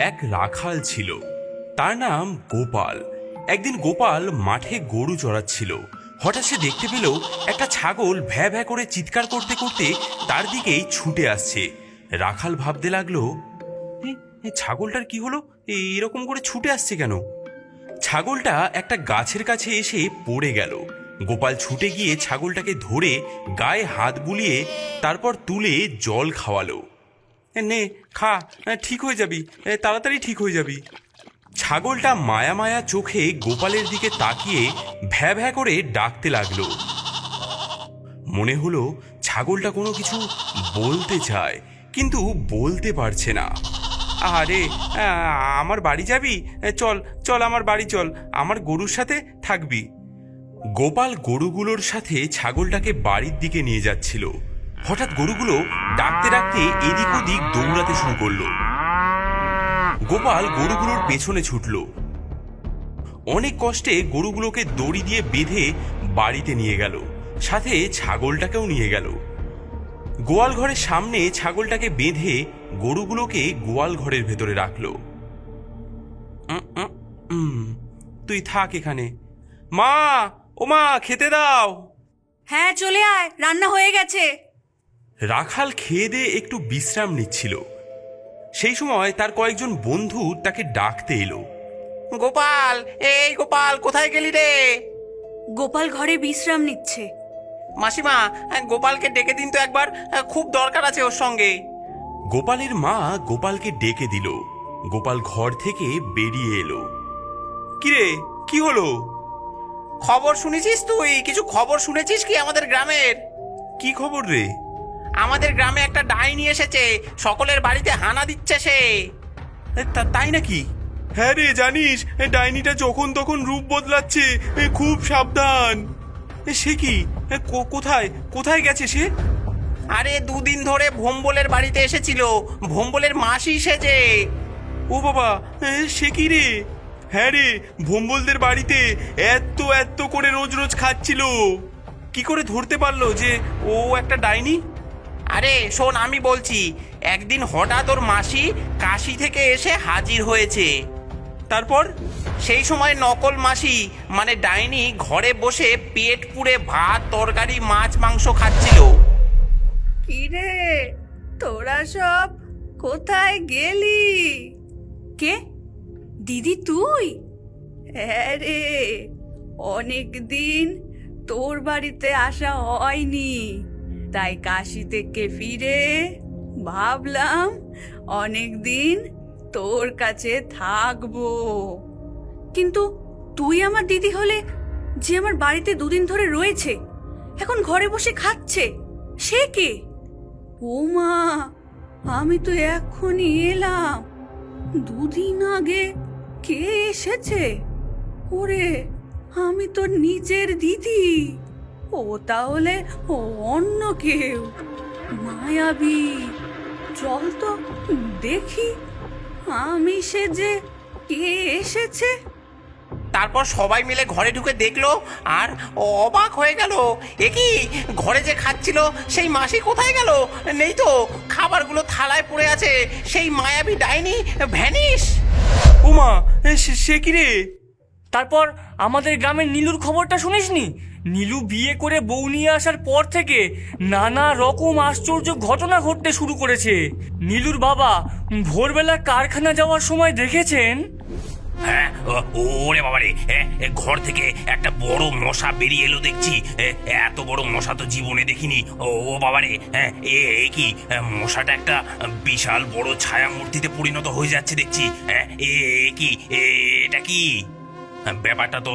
এক রাখাল ছিল, তার নাম গোপাল। একদিন গোপাল মাঠে গরু চড়াচ্ছিল। হঠাৎ সে দেখতে পেল একটা ছাগল ভ্যা ভ্যা করে চিৎকার করতে করতে তার দিকেই ছুটে আসছে। রাখাল ভাবতে লাগলো, ছাগলটার কি হলো, এরকম করে ছুটে আসছে কেন? ছাগলটা একটা গাছের কাছে এসে পড়ে গেল। গোপাল ছুটে গিয়ে ছাগলটাকে ধরে গায়ে হাত বুলিয়ে তারপর তুলে জল খাওয়ালো। নে খা, ঠিক হয়ে যাবি, তাড়াতাড়ি ঠিক হয়ে যাবি। ছাগলটা মায়া মায়া চোখে গোপালের দিকে তাকিয়ে ভ্যা ভ্যা করে ডাকতে লাগলো। মনে হলো ছাগলটা কোনো কিছু বলতে চায়, কিন্তু বলতে পারছে না। আরে আমার বাড়ি যাবি? চল চল আমার বাড়ি চল, আমার গরুর সাথে থাকবি। গোপাল গরুগুলোর সাথে ছাগলটাকে বাড়ির দিকে নিয়ে যাচ্ছিল। হঠাৎ গরুগুলো ডাকতে ডাকতে এদিক ওদিক দৌড়াতে শুরু করলো। গোপাল গরুগুলোর পেছনে ছুটল। অনেক কষ্টে গরুগুলোকে দড়ি দিয়ে বেঁধে বাড়িতে নিয়ে গেল, সাথে ছাগলটাকেও নিয়ে গেল। গোয়াল ঘরের সামনে ছাগলটাকে বেঁধে গরুগুলোকে গোয়াল ঘরের ভেতরে রাখলো। তুই থাক এখানে। মা, ও মা, খেতে দাও। হ্যাঁ চলে আয়, রান্না হয়ে গেছে। রাখাল খেয়ে দিয়ে একটু বিশ্রাম নিচ্ছিল। সেই সময় তার কয়েকজন বন্ধু তাকে ডাকতে এলো। গোপাল, এই গোপাল, কোথায় গেলি রে? গোপাল ঘরে বিশ্রাম নিচ্ছে। মাসিমা, গোপালকে ডেকে দিন তো একবার, খুব দরকার আছে ওর সঙ্গে। গোপালের মা গোপালকে ডেকে দিল। গোপাল ঘর থেকে বেরিয়ে এলো। কিরে, কি হলো? খবর শুনেছিস তুই? কিছু খবর শুনেছিস কি আমাদের গ্রামের? কি খবর রে? আমাদের গ্রামে একটা ডাইনি এসেছে, সকলের বাড়িতে হানা দিচ্ছে সে। তাই নাকি? হ্যাঁ রে, জানিস ডাইনিটা যখন তখন রূপ বদলাচ্ছে, খুব সাবধান। সে কি? কোথায় কোথায় গেছে সে? আরে দুদিন ধরে ভোম্বলের বাড়িতে এসেছিল, ভোম্বলের মাসি সেজে। ও বাবা, সে কি রে? হ্যাঁ রে, ভোম্বলদের বাড়িতে এত এত করে রোজ রোজ খাচ্ছিল। কি করে ধরতে পারলো যে ও একটা ডাইনি? আরে শোন, আমি বলছি, একদিন হঠাৎ ওর মাসি কাশি থেকে এসে হাজির হয়েছে। তারপর? সেই সময় নকল মাসি মানে ডাইনি ঘরে বসে পেট পুড়ে ভাত তরকারি মাছ মাংস খাচ্ছিল। কি রে, তোরা সব কোথায় গেলি? কে? দিদি তুই? হ্যাঁ রে, অনেক দিন তোর বাড়িতে আসা হয়নি, তাই কাশি থেকে ফিরে ভাবলাম অনেক দিন তোর কাছে থাকবো। কিন্তু তুই আমার দিদি হলে, যে আমার বাড়িতে দুদিন ধরে রয়েছে, এখন ঘরে বসে খাচ্ছে, সে কে? ও মা, আমি তো এখনই এলাম, দুদিন আগে কে এসেছে? ওরে, আমি তো নিজের দিদি। ও তাহলে ও অন্য কেউ, মায়াবী। চল তো দেখি আমি সে যে কে এসেছে। তারপর সবাই মিলে ঘরে ঢুকে দেখলো আর অবাক হয়ে গেল। একই ঘরে যে খাচ্ছিল সেই মাসি কোথায় গেল? নেই তো, খাবারগুলো থালায় পড়ে আছে। সেই মায়াবী ডাইনি ভ্যানিশ। ওমা, সে কি রে? তারপর আমাদের গ্রামের নীলুর খবরটা শুনিসনি? নীলু বিয়ে করে বউ নিয়ে আসার পর থেকে নানা রকম আশ্চর্য ঘটনা ঘটতে শুরু করেছে। নীলুর বাবা ভোরবেলা কারখানা যাওয়ার সময় দেখেছেন। হ্যাঁ, ওরে বাবা রে, ঘর থেকে একটা বড় মশা বেরিয়ে এলো দেখছি। এত বড় মশা তো জীবনে দেখিনি। ও বাবা রে, এ কি মশাটা একটা বিশাল বড় ছায়া মূর্তিতে পরিণত হয়ে যাচ্ছে দেখছি। এ কি, এটা কি? ব্যাপারটা তো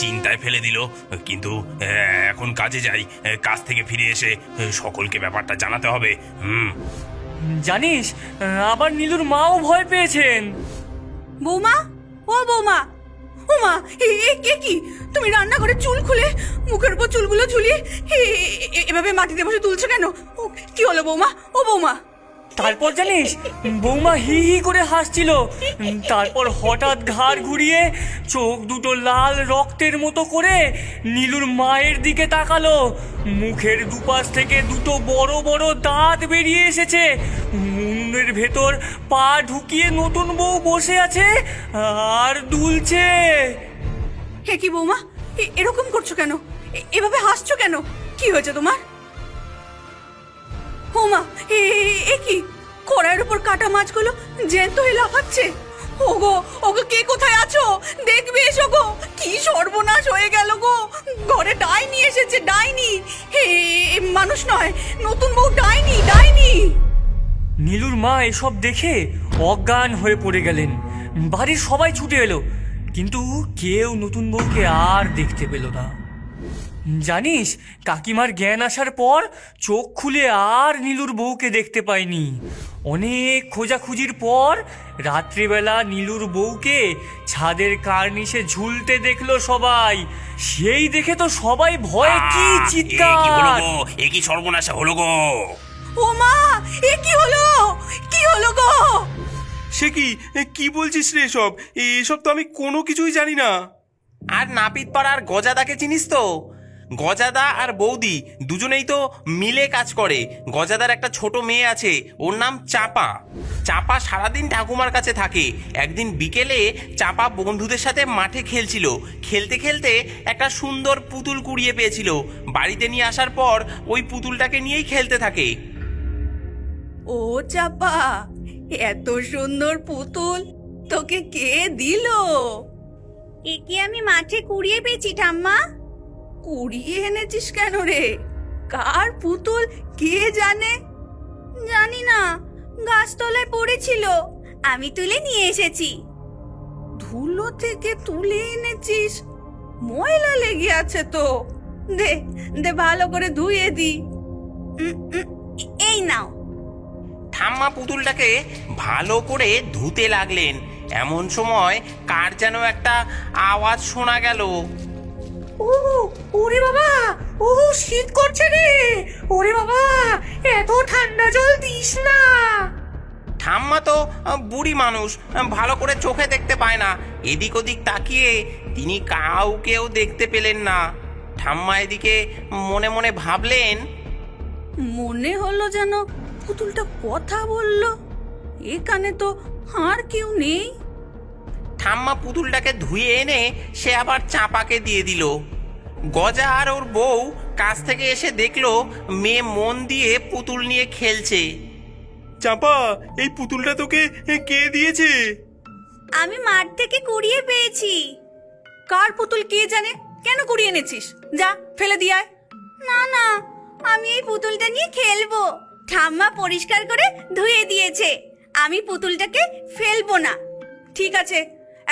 চিন্তায় ফেলে দিল, কিন্তু এখন কাজে যাই। কাজ থেকে ফিরে এসে সকলকে ব্যাপারটা জানাতে হবে। জানিস, আবার নীলুর মাও ভয় পেয়েছেন। বৌমা, ও বৌমা, ওমা, এ কি? তুমি রান্নাঘরে চুল খুলে মুখের উপর চুলগুলো ঝুলিয়ে এভাবে মাটিতে বসে তুলছো কেন? কি হলো বৌমা? ও বৌমা। তারপর জানিস, বৌমা হি হি করে হাসছিল। তারপর হঠাৎ ঘাড় ঘুরিয়ে চোখ দুটো লাল রক্তের মতো করে নীলুর মায়ের দিকে তাকালো। মুখের দুপাশ থেকে দুটো বড় বড় দাঁত বেরিয়ে এসেছে। মুন্ড উনুনের ভেতর পা ঢুকিয়ে নতুন বউ বসে আছে আর দুলছে। হে কি বৌমা, এরকম করছো কেন? এভাবে হাসছো কেন? কি হয়েছে তোমার? বৌমা, এ কি? কড়াইয়ের উপর কাটা মাছগুলো জ্যান্ত হয়ে লাফাচ্ছে। ওগো ওগো, কে কোথায় আছো? দেখবে এসো গো, কি সর্বনাশ হয়ে গেল গো। ঘরে ডাইনি এসেছে, ডাইনি। হে, মানুষ নয়, নতুন বউ ডাইনি, ডাইনি। নীলুর মা এসব দেখে অজ্ঞান হয়ে পড়ে গেলেন। বাড়ির সবাই ছুটে এলো, কিন্তু কেউ নতুন বউকে আর দেখতে পেল না। জানিস, কাকিমার জ্ঞান আসার পর চোখ খুলে আর নীলুর বউকে দেখতে পায়নি। অনেক খোঁজাখুঁজির পর রাত্রিবেলা নীলুর বউকে ছাদের কার্নিশে ঝুলতে দেখলো সবাই। সেই দেখে তো সবাই ভয়ে কি কি হলো চিৎকার! গো? এ কি সর্বনাশা হলো গো? ও মা, এ কি হলো? কি হলো গো? সে কি? কি বলছিস রে এসব? এসব তো আমি কোনো কিছুই জানি না। আর নাপিত পাড়ার গজাদাকে চিনিস তো? গজাদা আর বৌদি দুজনেই তো মিলে কাজ করে। গজাদার একটা ছোট মেয়ে আছে, ওর নাম চাপা। চাপা সারাদিন ঠাকুমার কাছে থাকে। একদিন বিকেলে চাপা বন্ধুদের সাথে মাঠে খেলছিল। খেলতে খেলতে একটা সুন্দর পুতুল কুড়িয়ে পেয়েছিল। বাড়িতে নিয়ে আসার পর ওই পুতুলটাকে নিয়েই খেলতে থাকে। ও চাপা, এত সুন্দর পুতুল তোকে কে দিল? একে আমি মাঠে কুড়িয়ে পেয়েছি ঠাম্মা। কুড়িয়ে এনেছিস কেন রে? কার পুতুল কে জানে? জানি না, গাছতলায় পড়েছিল, আমি তুলে নিয়ে এসেছি। ধুলো থেকে তুলে এনেছিস? ময়লা লেগে আছে তো, দে দে ভালো করে ধুয়ে দি। এই নাও। ঠাম্মা পুতুলটাকে ভালো করে ধুতে লাগলেন। এমন সময় কার যেন একটা আওয়াজ শোনা গেল। ও, ওরে বাবা, ও শীত করছে রে। ওরে বাবা, এত ঠান্ডা জল দিস না। ঠাম্মা তো বুড়ি মানুষ, ভালো করে চোখে দেখতে পায় না। এদিক ওদিক তাকিয়ে তিনি কাউকেও দেখতে পেলেন না। ঠাম্মা এদিকে মনে মনে ভাবলেন, মনে হলো যেন পুতুলটা কথা বলল। এখানে তো আর কেউ নেই। ঠাম্মা পুতুলটাকে ধুয়ে এনে সে আবার চাপাকে দিয়ে দিল। গজা আর ওর বউ কাছ থেকে এসে দেখলো মেয়ে মন দিয়ে পুতুল নিয়ে খেলছে। চাপা, এই পুতুলটা তোকে কে দিয়েছে? আমি মাঠ থেকে কুড়িয়ে পেয়েছি। কার পুতুল কে জানে? কেন কুড়িয়ে এনেছিস? যা ফেলে দিয়ে আয়। না না, আমি এই পুতুলটা নিয়ে খেলবো। ঠাম্মা পরিষ্কার করে ধুয়ে দিয়েছে, আমি পুতুলটাকে ফেলবো না। ঠিক আছে,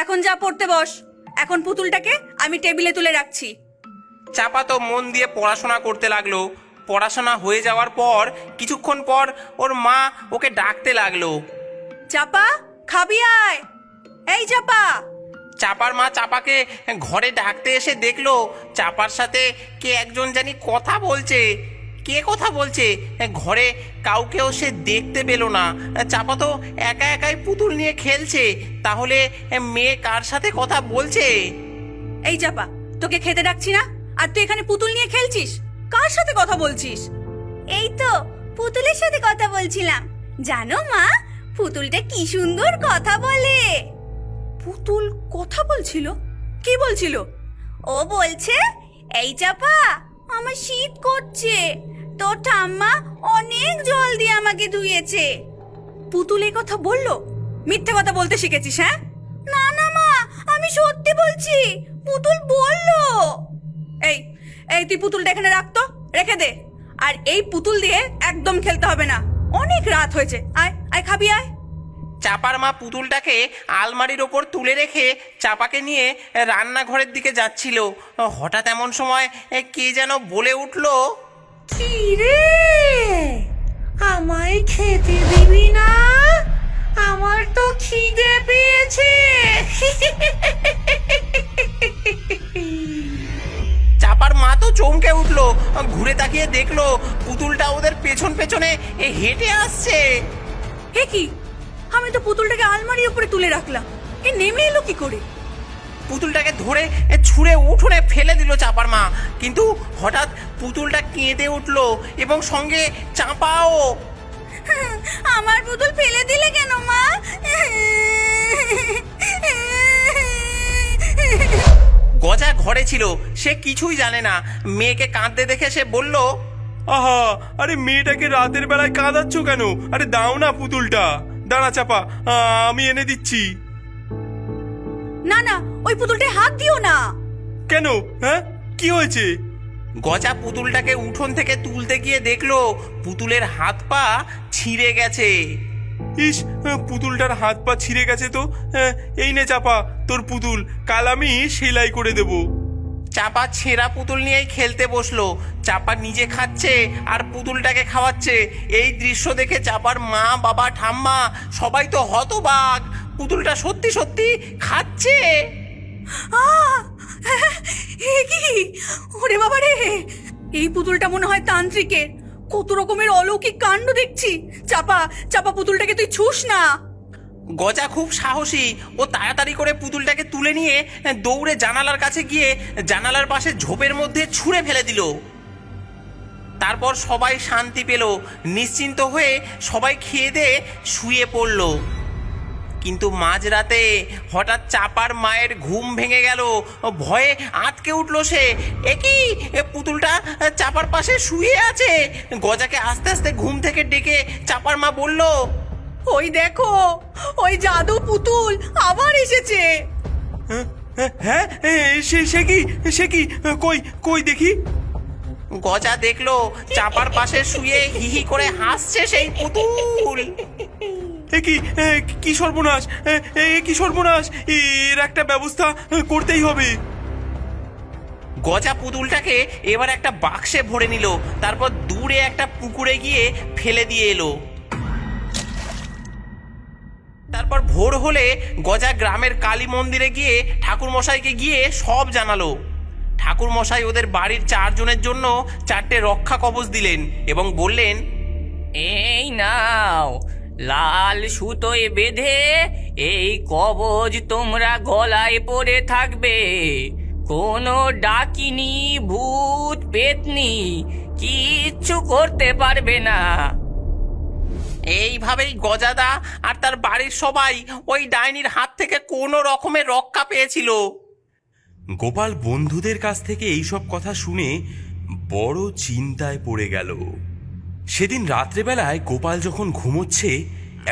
এখন যা পড়তে বস। এখন পুতুলটাকে আমি টেবিলে তুলে রাখছি। চাপা তো মন দিয়ে পড়াশোনা করতে লাগলো। পড়াশোনা হয়ে যাওয়ার পর কিছুক্ষণ পর ওর মা ওকে ডাকতে লাগলো। চাপা, খাবি আয়। এই চাপা। চাপার মা চাপাকে ঘরে ডাকতে এসে দেখলো চাপার সাথে কে একজন জানি কথা বলছে। কে কথা বলছে ঘরে কাউকেও সে দেখতে পেল না। চাপা তো একা একাই পুতুল নিয়ে খেলছে। তাহলে মেয়ে কার সাথে কথা বলছে? এই চাপা, তোকে খেতে ডাকছি না, আর তুই এখানে পুতুল নিয়ে খেলছিস? কার সাথে কথা বলছিস? এই তো পুতুলের সাথে কথা বলছিলাম। জানো মা, পুতুলটা কি সুন্দর কথা বলে। পুতুল কথা বলছিল? কি বলছিল? ও বলছে, এই চাপা, আমার শীত করছে, তোর ঠাম্মা অনেক জল দিয়ে আমাকে ধুয়েছে। পুতুল এই কথা বললো? মিথ্যে কথা বলতে শিখেছিস? হ্যাঁ? না না মা, আমি সত্যি বলছি, পুতুল বললো। এই এই তুই পুতুলটা এখানে রাখতো, রেখে দে। আর এই পুতুল দিয়ে একদম খেলতে হবে না, অনেক রাত হয়েছে। আয় আয়, খাবি আয়। চাপার মা পুতুলটাকে আলমারির ওপর তুলে রেখে চাপাকে নিয়ে রান্নাঘরের দিকে যাচ্ছিল। হঠাৎ এমন সময় কে যেন বলে উঠলো, কি রে, আমায় খেতে দিবি না? আমার তো খিদে পেয়েছে। চাপার মা তো চমকে উঠলো। ঘুরে তাকিয়ে দেখলো পুতুলটা ওদের পেছন পেছনে হেঁটে আসছে। হে কি, আমি তো পুতুলটাকে আলমারির উপরে তুলে রাখলাম, এ নেমে এলো কি করে? পুতুলটাকে ধরে ছুঁড়ে উঠোনে ফেলে দিল চাপার মা। কিন্তু হঠাৎ পুতুলটা কেঁদে উঠলো এবং সঙ্গে চাপাও। আমার পুতুল ফেলে দিলে কেন মা? গজা ঘরে ছিল, সে কিছুই জানে না। মেয়েকে কাঁদতে দেখে সে বলল, আহা, আরে মেয়েটাকে রাতের বেলায় কাঁদাচ্ছ কেন? আরে দাও না পুতুলটা। দাঁড়া চাপা, আমি এনে দিচ্ছি। না না, ওই পুতুলটায় হাত দিও না। কেন? হ্যাঁ, কি হয়েছে? গজা পুতুলটাকে উঠোন থেকে তুলতে গিয়ে দেখলো পুতুলের হাত পা ছিঁড়ে গেছে। ইস, পুতুলটার হাত পা ছিঁড়ে গেছে তো। এই নে চাপা তোর পুতুল, কাল আমি সেলাই করে দেব। চাপা ছেঁড়া পুতুল নিয়েই খেলতে বসলো। চাপা নিজে খাচ্ছে আর পুতুলটাকে খাওয়াচ্ছে। এই দৃশ্য দেখে চাপার মা, বাবা, ঠাম্মা সবাই তো হতবাক। পুতুলটা সত্যি সত্যি খাচ্ছে। এ কি? ওরে বাবা রে, এই পুতুলটা মনে হয় তান্ত্রিকের। কত রকমের অলৌকিক কাণ্ড দেখছি। চাপা চাপা, পুতুলটাকে তুই ছুস না। গজা খুব সাহসী, ও তাড়াতাড়ি করে পুতুলটাকে তুলে নিয়ে দৌড়ে জানালার কাছে গিয়ে জানালার পাশে ঝোপের মধ্যে ছুঁড়ে ফেলে দিল। তারপর সবাই শান্তি পেল। নিশ্চিন্ত হয়ে সবাই খেয়ে দিয়ে শুয়ে পড়ল। কিন্তু মাঝরাতে হঠাৎ চাপার মায়ের ঘুম ভেঙে গেল। ভয়ে আঁতকে উঠল সে। একই পুতুলটা চাপার পাশে শুয়ে আছে। গজাকে আস্তে আস্তে ঘুম থেকে ডেকে চাপার মা বলল, ওই দেখো, ওই জাদু পুতুল আবার এসেছে। হ্যাঁ, সে কি কই কই দেখি। গজা দেখলো চাপার পাশে শুয়ে হিহি করে হাসছে সেই পুতুল। কি সর্বনাশ, কি সর্বনাশ! এর একটা ব্যবস্থা করতেই হবে। গজা পুতুলটাকে এবার একটা বাক্সে ভরে নিল। তারপর দূরে একটা পুকুরে গিয়ে ফেলে দিয়ে এলো। তারপর ভোর হলে গজা গ্রামের কালী মন্দিরে গিয়ে ঠাকুরমশাইকে গিয়ে সব জানালো। ঠাকুরমশাই ওদের বাড়ির 4 জনের জন্য 4টে রক্ষা কবচ দিলেন এবং বললেন, এই নাও, লাল সুতোয় বেঁধে এই কবজ তোমরা গলায় পরে থাকবে। কোনো ডাকিনি, ভূত, পেতনি কিচ্ছু করতে পারবে না। এইভাবেই গজাদা আর তার বাড়ির সবাই ওই ডাইনির হাত থেকে কোনো রকমের রক্ষা পেয়েছিল। গোপাল বন্ধুদের কাছ থেকে এইসব কথা শুনে বড় চিন্তায় পড়ে গেল। সেদিন রাত্রেবেলায় গোপাল যখন ঘুমোচ্ছে,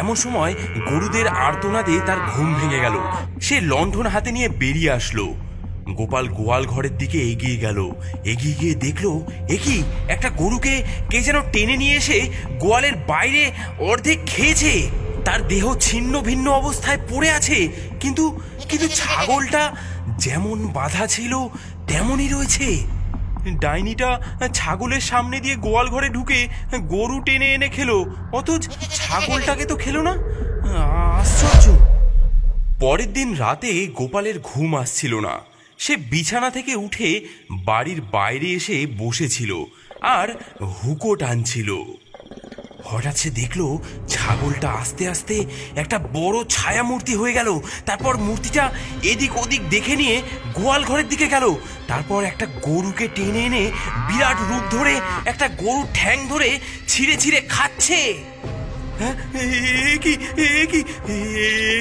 এমন সময় গরুদের আর্তনাদে তার ঘুম ভেঙে গেল। সে লণ্ঠন হাতে নিয়ে বেরিয়ে আসলো। গোপাল গোয়াল ঘরের দিকে এগিয়ে গেল। এগিয়ে গিয়ে দেখলো, একই একটা গরুকে কে যেন টেনে নিয়ে এসে গোয়ালের বাইরে অর্ধেক খেয়েছে। তার দেহ ছিন্ন ভিন্ন অবস্থায় পড়ে আছে, কিন্তু কিন্তু ছাগলটা যেমন বাঁধা ছিল তেমনই রয়েছে। ডাইনিটা ছাগলের সামনে দিয়ে গোয়াল ঘরে ঢুকে গরু টেনে এনে খেলো, অথচ ছাগলটাকে তো খেলো না। আশ্চর্য! পরের দিন রাতে গোপালের ঘুম আসছিল না। সে বিছানা থেকে উঠে বাড়ির বাইরে এসে বসেছিল আর হুকো টানছিল। হঠাৎ সে দেখলো ছাগলটা আস্তে আস্তে একটা বড় ছায়া মূর্তি হয়ে গেল। তারপর মূর্তিটা এদিক ওদিক দেখে নিয়ে গোয়াল ঘরের দিকে গেল। তারপর একটা গরুকে টেনে এনে বিরাট রূপ ধরে একটা গরুর ঠ্যাং ধরে ছিঁড়ে ছিঁড়ে খাচ্ছে। হ্যাঁ,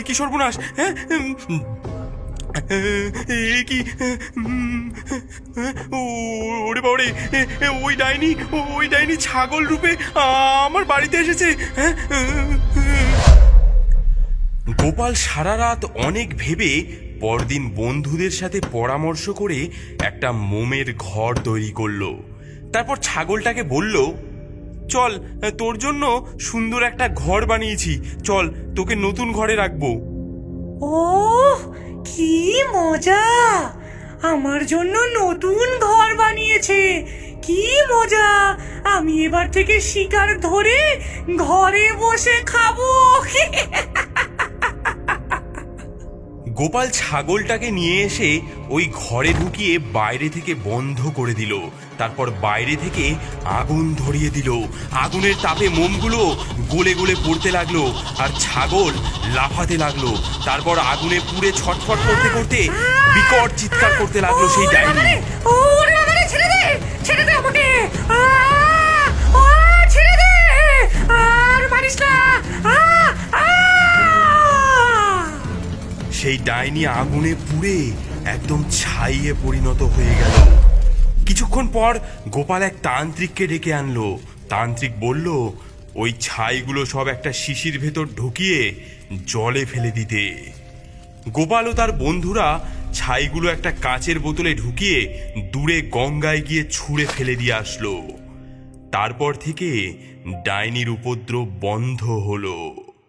কি সর্বনাশ! হ্যাঁ, ওরে বাবারে, ওই ডাইনি ছাগল রূপে আমার বাড়িতে এসেছে। গোপাল সারা রাত অনেক ভেবে পরদিন বন্ধুদের সাথে পরামর্শ করে একটা মোমের ঘর তৈরি করলো। তারপর ছাগলটাকে বলল, চল, তোর জন্য সুন্দর একটা ঘর বানিয়েছি, চল তোকে নতুন ঘরে রাখবো। ওহ, কি মজা! আমার জন্য নতুন ঘর বানিয়েছে, কি মজা! আমি এবার থেকে শিকার ধরে ঘরে বসে খাবো। গোপাল ছাগলটাকে নিয়ে এসে ওই ঘরে ঢুকিয়ে বাইরে থেকে বন্ধ করে দিল। তারপর বাইরে থেকে আগুন ধরিয়ে দিল। আগুনের তাপে মোমগুলো গলে গলে পড়তে লাগলো আর ছাগল লাফাতে লাগলো। তারপর আগুনে পুড়ে ছটফট করতে করতে বিকট চিৎকার করতে লাগলো সেই ডাইনি। ওরে বাবারে, ছেড়ে দে, ছেড়ে দে আমাকে! ছেড়ে দে! আর মারিস না! আ! আ! সেই ডাইনি আগুনে পুড়ে একদম ছাইয়ে পরিণত হয়ে গেল। কিছুক্ষণ পর গোপাল এক তান্ত্রিককে ডেকে আনলো। তান্ত্রিক বলল ওই ছাইগুলো সব একটা শিশির ভেতর ঢুকিয়ে জলে ফেলে দিতে। গোপাল ও তার বন্ধুরা ছাইগুলো একটা কাচের বোতলে ঢুকিয়ে দূরে গঙ্গায় গিয়ে ছুঁড়ে ফেলে দিয়ে আসলো। তারপর থেকে ডাইনির উপদ্রব বন্ধ হলো।